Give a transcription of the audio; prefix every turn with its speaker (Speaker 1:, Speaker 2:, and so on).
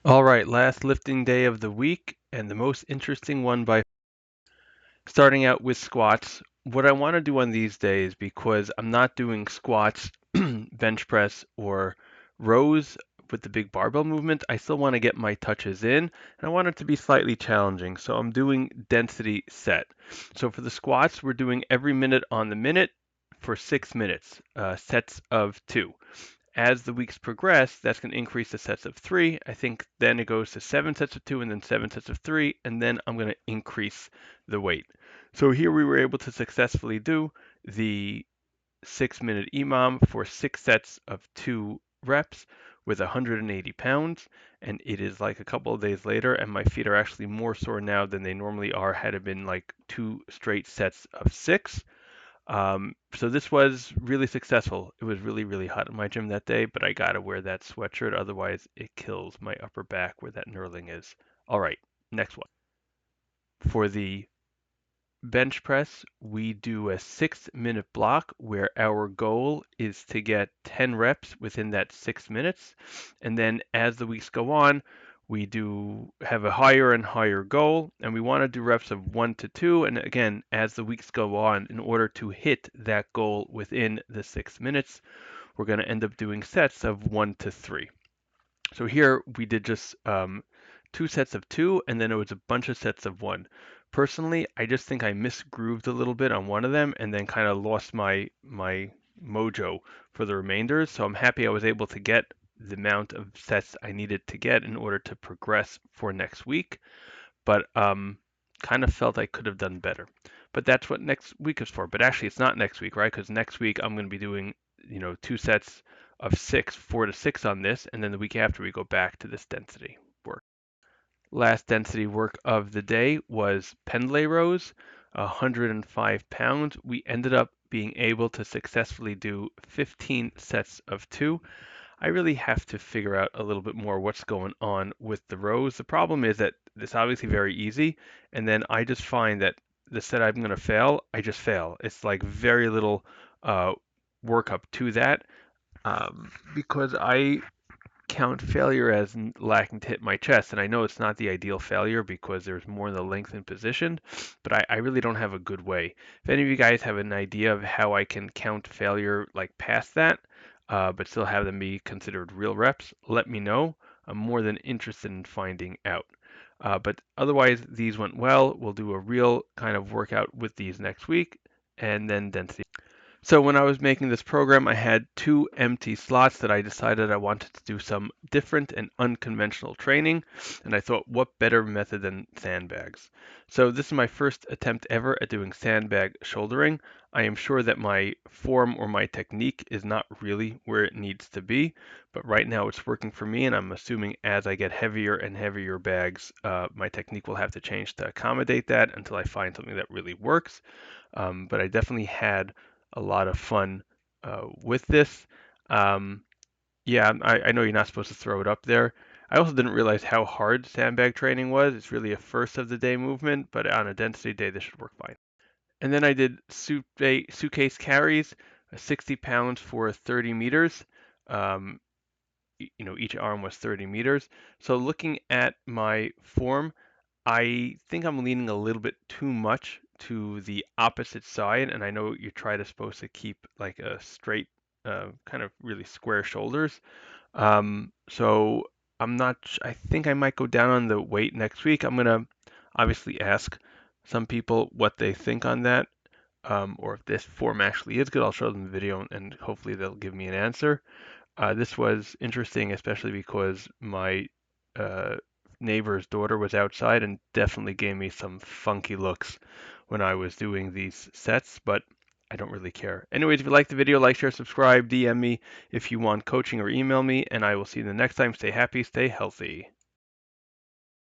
Speaker 1: All right, last lifting day of the week and the most interesting one by starting out with squats. What I want to do on these days, because I'm not doing squats, bench press, or rows with the big barbell movement, I still want to get my touches in, and I want it to be slightly challenging. So I'm doing density set. So for the squats, we're doing every minute on the minute for 6 minutes, sets of 2. As the weeks progress, that's going to increase to sets of 3. I think then it goes to 7 sets of 2 and then 7 sets of 3, and then I'm going to increase the weight. So here we were able to successfully do the 6-minute EMOM for 6 sets of 2 reps with 180 pounds. And it is like a couple of days later, and my feet are actually more sore now than they normally are had it been like 2 straight sets of 6. So this was really successful. It was really, really hot in my gym that day, but I gotta wear that sweatshirt, otherwise it kills my upper back where that knurling is. All right, next one. For the bench press, we do a 6-minute block where our goal is to get 10 reps within that 6 minutes. And then as the weeks go on, we do have a higher and higher goal, and we want to do reps of 1 to 2. And again, as the weeks go on, in order to hit that goal within the 6 minutes, we're going to end up doing sets of 1 to 3. So here we did just 2 sets of 2, and then it was a bunch of sets of 1. Personally, I just think I misgrooved a little bit on one of them and then kind of lost my mojo for the remainders. So I'm happy I was able to get the amount of sets I needed to get in order to progress for next week. But kind of felt I could have done better. But that's what next week is for. But actually, it's not next week, right? Because next week I'm going to be doing 2 sets of 6, 4 to 6 on this, and then the week after we go back to this density work. Last density work of the day was pendlay rows, 105 pounds. We ended up being able to successfully do 15 sets of 2. I really have to figure out a little bit more what's going on with the rows. The problem is that it's obviously very easy, and then I just find that the set I'm going to fail, I just fail. It's like very little uh, workup to that because I count failure as lacking to hit my chest, and I know it's not the ideal failure because there's more in the length and position, but I really don't have a good way. If any of you guys have an idea of how I can count failure like past that, but still have them be considered real reps, let me know. I'm more than interested in finding out. But otherwise, these went well. We'll do a real kind of workout with these next week, and then density. So when I was making this program, I had 2 empty slots that I decided I wanted to do some different and unconventional training, and I thought, what better method than sandbags? So this is my first attempt ever at doing sandbag shouldering. I am sure that my form or my technique is not really where it needs to be, but right now it's working for me, and I'm assuming as I get heavier and heavier bags, my technique will have to change to accommodate that until I find something that really works. But I definitely had a lot of fun with this. Um, yeah, I know you're not supposed to throw it up there. I also didn't realize how hard sandbag training was. It's really a first of the day movement, but on a density day, this should work fine. And then I did suitcase carries, 60 pounds for 30 meters. Um, each arm was 30 meters. So looking at my form, I think I'm leaning a little bit too much to the opposite side, and I know you try to supposed to keep like a straight, kind of really square shoulders. So I'm not. I think I might go down on the weight next week. I'm gonna obviously ask some people what they think on that, or if this form actually is good. I'll show them the video, and hopefully they'll give me an answer. This was interesting, especially because my uh, neighbor's daughter was outside and definitely gave me some funky looks when I was doing these sets, but I don't really care. Anyways, if you like the video, like, share, subscribe, DM me if you want coaching or email me, and I will see you the next time. Stay happy, stay healthy.